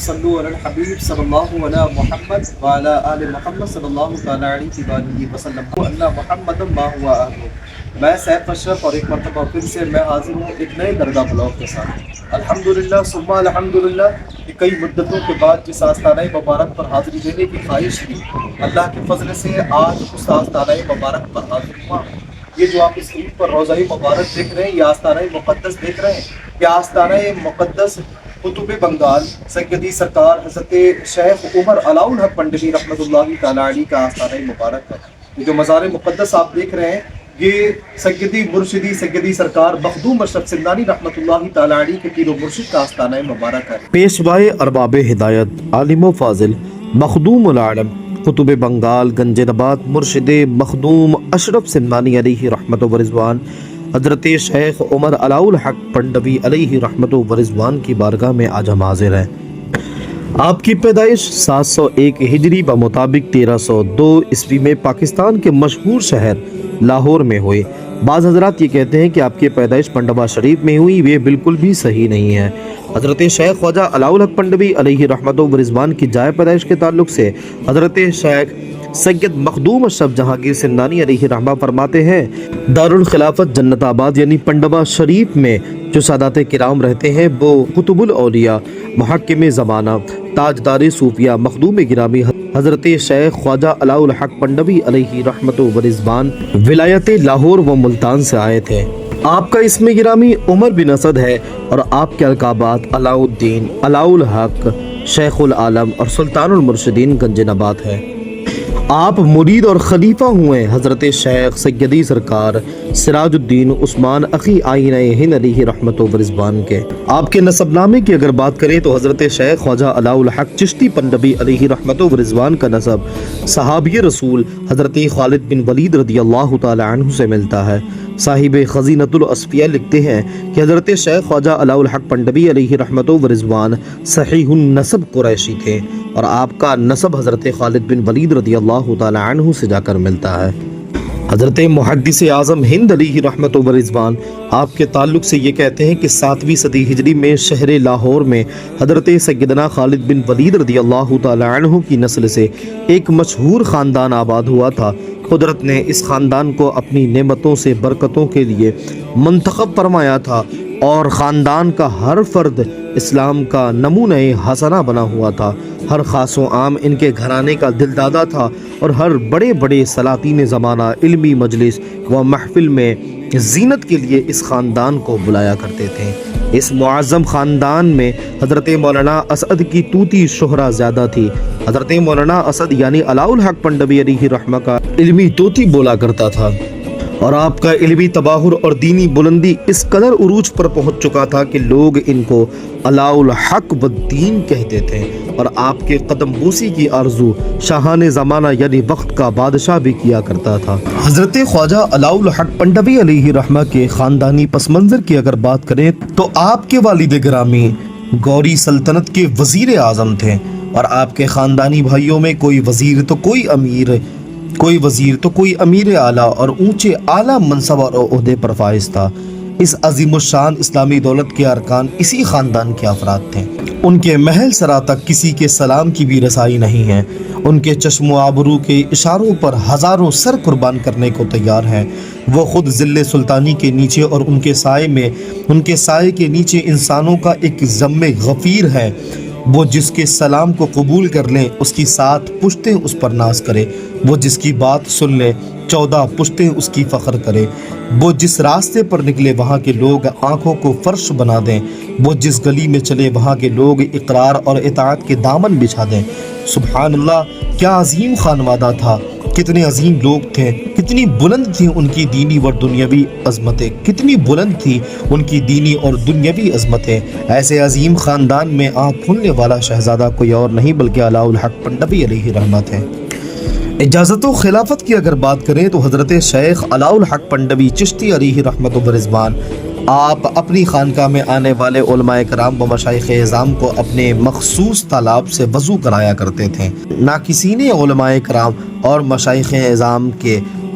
صلو علی الحبیب صلی اللہ علی محمد وعلی آل محمد صلی اللہ تعالی علیہ وسلم اللہ محمد ما ہوا اہلہ۔ میں سیف اشرف اور ایک مرتبہ پھر سے میں حاضر ہوں ایک نئے درگاہ بلاگ کے ساتھ الحمدللہ ثم الحمدللہ کہ کئی مدتوں کے بعد جس آستانہ مبارک پر حاضری دینے کی خواہش تھی، اللہ کے فضل سے آج اس آستانہ مبارک پر حاضر ہوا۔ یہ جو آپ اسکرین پر روضہ مبارک دیکھ رہے ہیں، یہ آستانہ مقدس دیکھ رہے ہیں، یہ آستانہ مقدس قطب بنگال سیدی سرکار حضرت شیخ عمر علاؤ الحق پنڈوی رحمۃ اللہ تعالی علیہ کا آستانہ مبارک ہے۔ یہ جو مزار مقدس آپ دیکھ رہے ہیں، یہ سیدی مرشدی سیدی سرکار مخدوم اشرف سندانی رحمۃ اللہ تعالی علیہ کے پیر و مرشد کا آستانہ مبارک ہے۔ پیشوائے ارباب ہدایت عالم و فاضل مخدوم العالم قطب بنگال گنج نبات مرشد مخدوم اشرف سندانی علیہ رحمت و رضوان حضرت شیخ عمر علاؤ الحق پنڈوی علیہ رحمت و رضوان کی بارگاہ میں آج ہم حاضر ہیں۔ آپ کی پیدائش 701 ہجری بمطابق 1302 عیسوی میں پاکستان کے مشہور شہر لاہور میں ہوئی۔ بعض حضرات یہ کہتے ہیں کہ آپ کی پیدائش پنڈوا شریف میں ہوئی، یہ بالکل بھی صحیح نہیں ہے۔ حضرت شیخ خواجہ علاؤ الحق پنڈوی علیہ رحمت و رضوان کی جائے پیدائش کے تعلق سے حضرت شیخ سید مخدوم اشرف جہانگیر سندانی علیہ رحمہ فرماتے ہیں، دارالخلافت جنت آباد یعنی پنڈوا شریف میں جو سادات کرام رہتے ہیں وہ قطب الاولیاء محکم زمانہ تاجدار صوفیہ مخدوم گرامی حضرت شیخ خواجہ علاؤ الحق پنڈوی علیہ رحمت و رضوان ولایت لاہور و ملتان سے آئے تھے۔ آپ کا اسم گرامی عمر بن اسد ہے اور آپ کے القابات علاؤ الدین، علاؤ الحق، شیخ العالم اور سلطان المرشدین گنج نبات ہے۔ آپ مرید اور خلیفہ ہوئے حضرت شیخ سیدی سرکار سراج الدین عثمان اخی آئینہ ہند علیہ رحمت و رضوان کے۔ آپ کے نسب نامے کی اگر بات کریں تو حضرت شیخ خواجہ علاؤ الحق چشتی پنڈوی علیہ رحمت و رضوان کا نسب صحابی رسول حضرت خالد بن ولید رضی اللہ تعالی عنہ سے ملتا ہے۔ صاحب خزینۃ الاصفیاء لکھتے ہیں کہ حضرت شیخ خواجہ علاؤ الحق پنڈوی علیہ رحمت و رضوان صحیح النسب قریشی تھے اور آپ کا نسب حضرت خالد بن ولید رضی اللہ تعالی عنہ سے جا کر ملتا ہے۔ حضرت محدث اعظم ہند علیہ رحمت و رضوان آپ کے تعلق سے یہ کہتے ہیں کہ 7ویں صدی ہجری میں شہر لاہور میں حضرت سیدنا خالد بن ولید رضی اللہ تعالی عنہ کی نسل سے ایک مشہور خاندان آباد ہوا تھا۔ قدرت نے اس خاندان کو اپنی نعمتوں سے برکتوں کے لیے منتخب فرمایا تھا اور خاندان کا ہر فرد اسلام کا نمونہ حسنہ بنا ہوا تھا۔ ہر خاص و عام ان کے گھرانے کا دل دادا تھا اور ہر بڑے بڑے سلاطین زمانہ علمی مجلس و محفل میں زینت کے لیے اس خاندان کو بلایا کرتے تھے۔ اس معظم خاندان میں حضرت مولانا اسد کی توتی شہرہ زیادہ تھی۔ حضرت مولانا اسد یعنی علاؤ الحق پنڈوی علیہ رحمہ کا علمی توتی بولا کرتا تھا اور آپ کا علمی تباہر اور دینی بلندی اس قدر عروج پر پہنچ چکا تھا کہ لوگ ان کو علاؤ الحق والدین کہتے تھے اور آپ کے قدم بوسی کی آرزو شاہان زمانہ یعنی وقت کا بادشاہ بھی کیا کرتا تھا۔ حضرت خواجہ علاؤ الحق پنڈوی علیہ رحمہ کے خاندانی پس منظر کی اگر بات کریں تو آپ کے والد گرامی گوری سلطنت کے وزیر اعظم تھے اور آپ کے خاندانی بھائیوں میں کوئی وزیر تو کوئی امیر اعلیٰ اور اونچے اعلیٰ منصب اور عہدے پر فائز تھا۔ اس عظیم الشان اسلامی دولت کے ارکان اسی خاندان کے افراد تھے۔ ان کے محل سرا تک کسی کے سلام کی بھی رسائی نہیں ہے۔ ان کے چشم و آبرو کے اشاروں پر ہزاروں سر قربان کرنے کو تیار ہیں۔ وہ خود ذل سلطانی کے نیچے اور ان کے سائے کے نیچے انسانوں کا ایک ذم غفیر ہے۔ وہ جس کے سلام کو قبول کر لیں اس کی 7 پشتیں اس پر ناز کرے، وہ جس کی بات سن لے 14 پشتیں اس کی فخر کرے، وہ جس راستے پر نکلے وہاں کے لوگ آنکھوں کو فرش بنا دیں، وہ جس گلی میں چلے وہاں کے لوگ اقرار اور اطاعت کے دامن بچھا دیں۔ سبحان اللہ، کیا عظیم خانوادہ تھا، کتنے عظیم لوگ تھے، کتنی بلند تھی ان کی دینی اور دنیاوی عظمتیں، کتنی بلند تھی ان کی دینی اور دنیاوی عظمتیں۔ ایسے عظیم خاندان میں آنکھ کھلنے والا شہزادہ کوئی اور نہیں بلکہ علاؤ الحق پنڈوی علیہ رحمت ہے۔ اجازت و خلافت کی اگر بات کریں تو حضرت شیخ علاؤ الحق پنڈوی چشتی علیہ رحمت و رضوان آپ اپنی خانقاہ میں آنے والے علماء کرام و مشائخ اعظام کو اپنے مخصوص تالاب سے وضو کرایا کرتے تھے۔ ناقصین علماء کرام اور مشائخ اعظام کے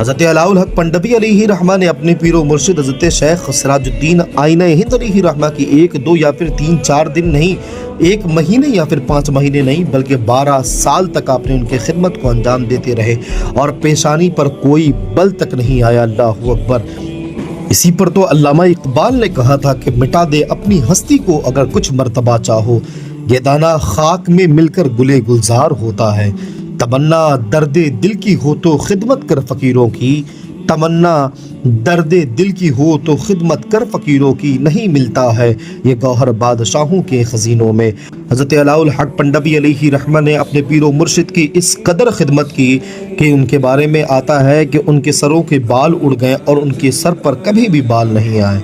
حضرت علاؤل حق پنڈبی علیہ رحمہ نے اپنے پیر و مرشد حضرت شیخ سراج الدین آئینہ ہند علیہ رحمہ کی 1 2 یا پھر 3 4 دن نہیں، 1 مہینے یا پھر 5 مہینے نہیں، بلکہ 12 سال تک آپ نے ان کی خدمت کو انجام دیتے رہے اور پیشانی پر کوئی بل تک نہیں آیا۔ اللہ اکبر۔ اسی پر تو علامہ اقبال نے کہا تھا کہ مٹا دے اپنی ہستی کو اگر کچھ مرتبہ چاہو، یہ دانہ خاک میں مل کر گلے گلزار ہوتا ہے، تمنا درد دل کی ہو تو خدمت کر فقیروں کی، تمنا درد دل کی ہو تو خدمت کر فقیروں کی، نہیں ملتا ہے یہ گوہر بادشاہوں کے خزینوں میں۔ حضرت علاؤل حق پنڈبی علیہ رحمہ نے اپنے پیر و مرشد کی اس قدر خدمت کی کہ ان کے بارے میں آتا ہے کہ ان کے سروں کے بال اڑ گئے اور ان کے سر پر کبھی بھی بال نہیں آئے۔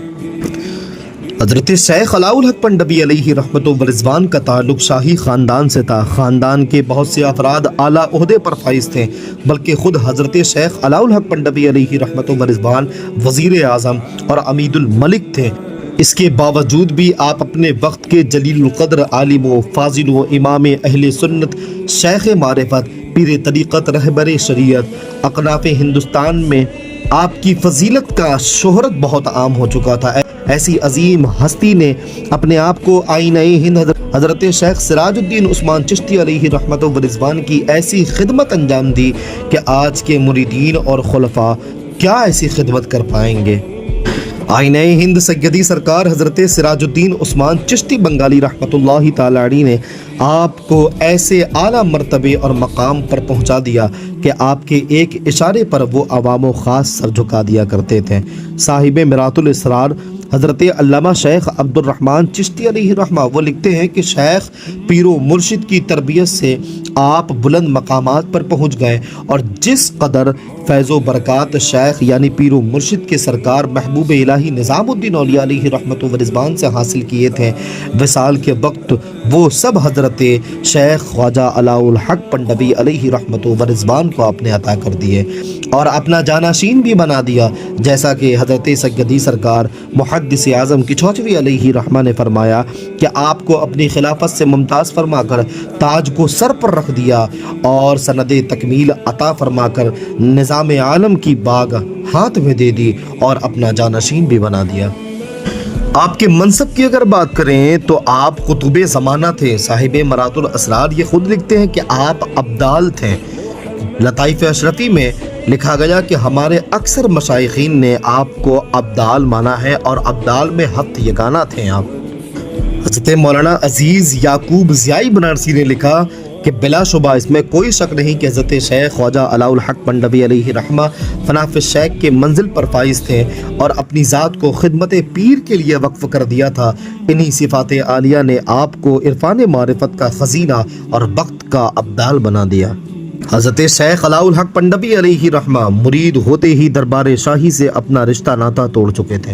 حضرت شیخ علاؤل حق پنڈبی علیہ رحمت و رضوان کا تعلق شاہی خاندان سے تھا۔ خاندان کے بہت سے افراد اعلیٰ عہدے پر فائز تھے، بلکہ خود حضرت شیخ علاؤل حق پنڈبی علیہ رحمت و رضوان وزیر اعظم اور عمید الملک تھے۔ اس کے باوجود بھی آپ اپنے وقت کے جلیل القدر عالم و فاضل و امام اہل سنت، شیخ معرفت، پیر طریقت، رہبر شریعت، اقناف ہندوستان میں آپ کی فضیلت کا شہرت بہت عام ہو چکا تھا۔ ایسی عظیم ہستی نے اپنے آپ کو آئینہ ہند حضرت شیخ سراج الدین عثمان چشتی علیہ رحمت و رضوان کی ایسی خدمت انجام دی کہ آج کے مریدین اور خلفاء کیا ایسی خدمت کر پائیں گے۔ آئینہ ہند سیدی سرکار حضرت سراج الدین عثمان چشتی بنگالی رحمت اللہ تعالی علیہ نے آپ کو ایسے اعلیٰ مرتبے اور مقام پر پہنچا دیا کہ آپ کے ایک اشارے پر وہ عوام و خاص سر جھکا دیا کرتے تھے۔ صاحب مرات الاسرار حضرت علامہ شیخ عبد الرحمن چشتی علیہ رحمہ وہ لکھتے ہیں کہ شیخ پیر و مرشد کی تربیت سے آپ بلند مقامات پر پہنچ گئے، اور جس قدر فیض و برکات شیخ یعنی پیر و مرشد کے سرکار محبوب الہی نظام الدین اولیاء علیہ رحمت و رضوان سے حاصل کیے تھے، وصال کے وقت وہ سب حضرت شیخ خواجہ علاؤل حق پنڈبی علیہ رحمت و رضوان کو آپ نے عطا کر دیے اور اپنا جانشین بھی بنا دیا، جیسا کہ حضرت سیدی سرکار محدث اعظم کچھوچوی علیہ رحمہ نے فرمایا کہ آپ کو اپنی خلافت سے ممتاز فرما کر تاج کو سر پر رکھ دیا اور سند تکمیل عطا فرما کر نظام عالم کی باغ ہاتھ میں دے دی اور اپنا جانشین بھی بنا دیا۔ آپ کے منصب کی اگر بات کریں تو آپ قطب زمانہ تھے۔ صاحب مرات الاسرار یہ خود لکھتے ہیں کہ آپ ابدال تھے۔ لطائف اشرفی میں لکھا گیا کہ ہمارے اکثر مشائخین نے آپ کو ابدال مانا ہے اور ابدال میں ہفت یگانہ تھے آپ۔ حضرت مولانا عزیز یعقوب ضیائی بنارسی نے لکھا کہ بلا شبہ اس میں کوئی شک نہیں کہ حضرت شیخ خواجہ علاؤل حق پنڈبی علیہ رحمہ فناف الشیخ کے منزل پر فائز تھے اور اپنی ذات کو خدمت پیر کے لیے وقف کر دیا تھا۔ انہی صفات عالیہ نے آپ کو عرفان معرفت کا خزینہ اور وقت کا ابدال بنا دیا۔ حضرت شیخ علاؤل حق پنڈبی علیہ رحمہ مرید ہوتے ہی دربار شاہی سے اپنا رشتہ ناتا توڑ چکے تھے۔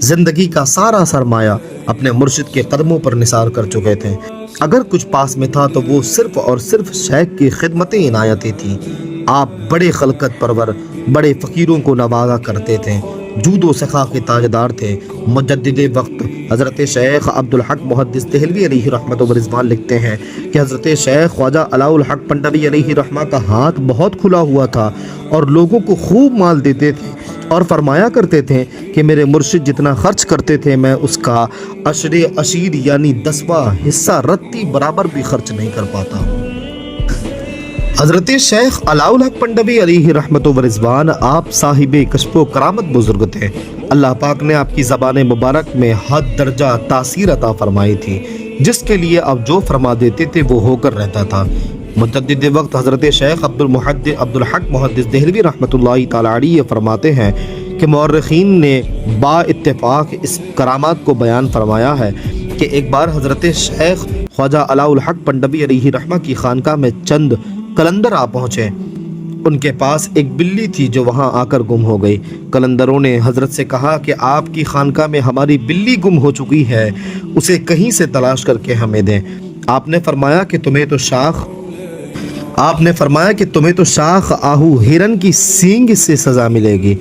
زندگی کا سارا سرمایہ اپنے مرشد کے قدموں پر نثار کر چکے تھے۔ اگر کچھ پاس میں تھا تو وہ صرف اور صرف شیخ کی خدمتیں عنایتیں تھیں۔ آپ بڑے خلقت پرور، بڑے فقیروں کو نوازا کرتے تھے، جود و سخا کے تاجدار تھے۔ مجدد وقت حضرت شیخ عبد الحق محدث دہلوی علیہ رحمت و رضوان لکھتے ہیں کہ حضرت شیخ خواجہ علاؤل حق پنڈبی علیہ رحمہ کا ہاتھ بہت کھلا ہوا تھا اور لوگوں کو خوب مال دیتے تھے اور فرمایا کرتے تھے کہ میرے مرشد جتنا خرچ کرتے تھے میں اس کا عشر عشیر یعنی 10واں حصہ رتی برابر بھی خرچ نہیں کر پاتا۔ حضرت شیخ علاؤل حق پنڈبی علیہ رحمت و رضوان آپ صاحب کشف و کرامت بزرگ تھے۔ اللہ پاک نے آپ کی زبان مبارک میں حد درجہ تاثیر عطا فرمائی تھی، جس کے لیے آپ جو فرما دیتے تھے وہ ہو کر رہتا تھا۔ مجدد وقت حضرت شیخ عبد الحق محدث دہلوی رحمت اللہ تعالی علیہ فرماتے ہیں کہ مورخین نے با اتفاق اس کرامات کو بیان فرمایا ہے کہ ایک بار حضرت شیخ خواجہ علاؤل حق پنڈبی علیہ رحمہ کی خانقاہ میں چند قلندر آ پہنچے۔ ان کے پاس ایک بلی تھی جو وہاں آ کر گم ہو گئی۔ قلندروں نے حضرت سے کہا کہ آپ کی خانقاہ میں ہماری بلی گم ہو چکی ہے، اسے کہیں سے تلاش کر کے ہمیں دیں۔ آپ نے فرمایا کہ تمہیں تو شاخ آہو ہرن کی سینگ سے سزا ملے گی۔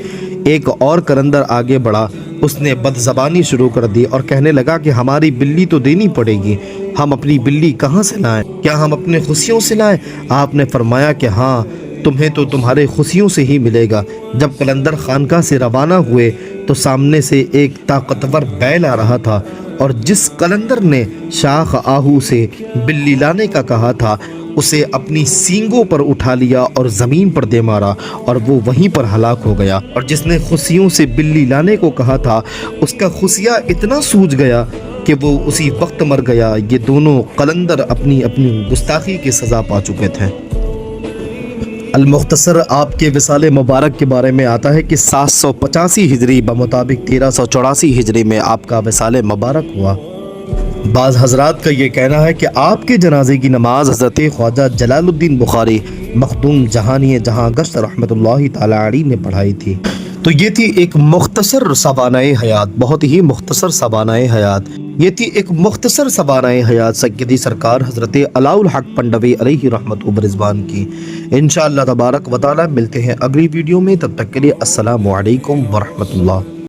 ایک اور قلندر آگے بڑھا، اس نے بد زبانی شروع کر دی اور کہنے لگا کہ ہماری بلی تو دینی پڑے گی، ہم اپنی بلی کہاں سے لائیں؟ کیا ہم اپنے خوشیوں سے لائیں؟ آپ نے فرمایا کہ ہاں تمہیں تو تمہارے خوشیوں سے ہی ملے گا۔ جب قلندر خانقاہ سے روانہ ہوئے تو سامنے سے ایک طاقتور بیل آ رہا تھا، اور جس قلندر نے شاخ آہو سے بلی لانے کا کہا تھا اسے اپنی سینگوں پر اٹھا لیا اور زمین پر دے مارا، اور وہ وہیں پر ہلاک ہو گیا۔ اور جس نے خوشیوں سے بلی لانے کو کہا تھا اس کا خوشیہ اتنا سوج گیا کہ وہ اسی وقت مر گیا۔ یہ دونوں قلندر اپنی اپنی گستاخی کی سزا پا چکے تھے۔ المختصر آپ کے وصال مبارک کے بارے میں آتا ہے کہ 785 ہجری بمطابق 1384 ہجری میں آپ کا وصال مبارک ہوا۔ بعض حضرات کا یہ کہنا ہے کہ آپ کے جنازے کی نماز حضرت خواجہ جلال الدین بخاری مخدوم جہانی جہاں گشت رحمۃ اللہ تعالی علیہ نے پڑھائی تھی۔ تو یہ تھی ایک مختصر سوانح حیات، بہت ہی مختصر سوانح حیات، یہ تھی ایک مختصر سوانح حیات سیدی سرکار حضرت علاء الحق پنڈوی علیہ رحمت و رضوان کی۔ انشاءاللہ تبارک و تعالی ملتے ہیں اگلی ویڈیو میں، تب تک کے لیے السلام علیکم ورحمۃ اللہ۔